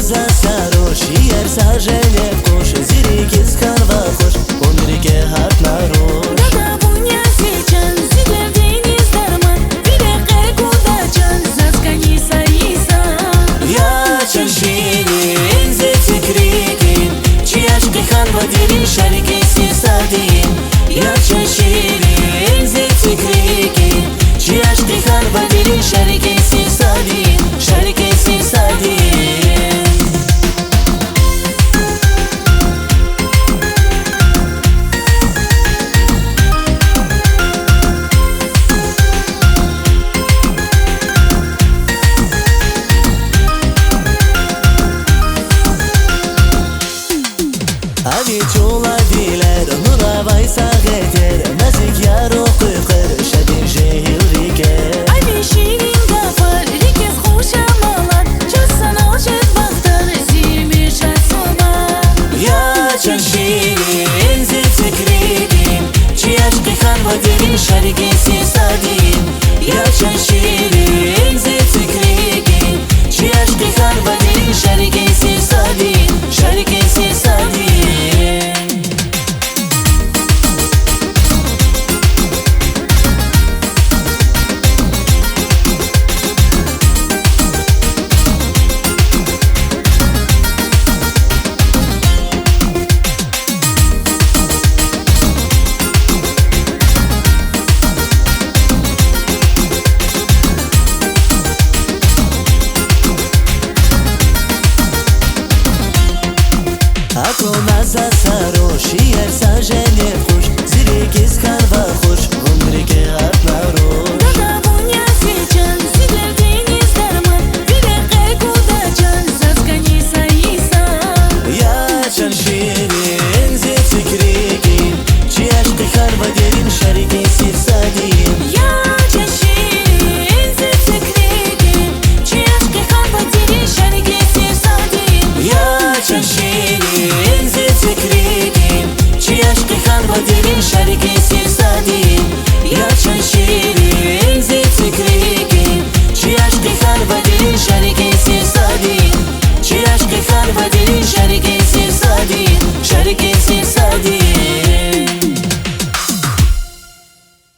مزه سراشی ار سرژنه خوش زیری کس کن و خوش عمری که حرف نروش Dirim şarkı sisadin ya çeşirin zeti krikin Ciğaş dikhan ve dirim şarkı sisadin şarkı sisadin Abi çoğla diler nura vaysa getir Mezik yaro kıkır şedin şehir riker Abi şirin gafar rikez hoş amalar Çözsen alçet baktır zirmir şatsoma Ya çen şirin zeti krikin Ciğaş kıkhan ve dirim şarkı sisadin Ya çen şirin zeti krikin Ciğaş kıkhan ve dirim şarkı sisadin şarkı sisadin Ako maza saroši jer saže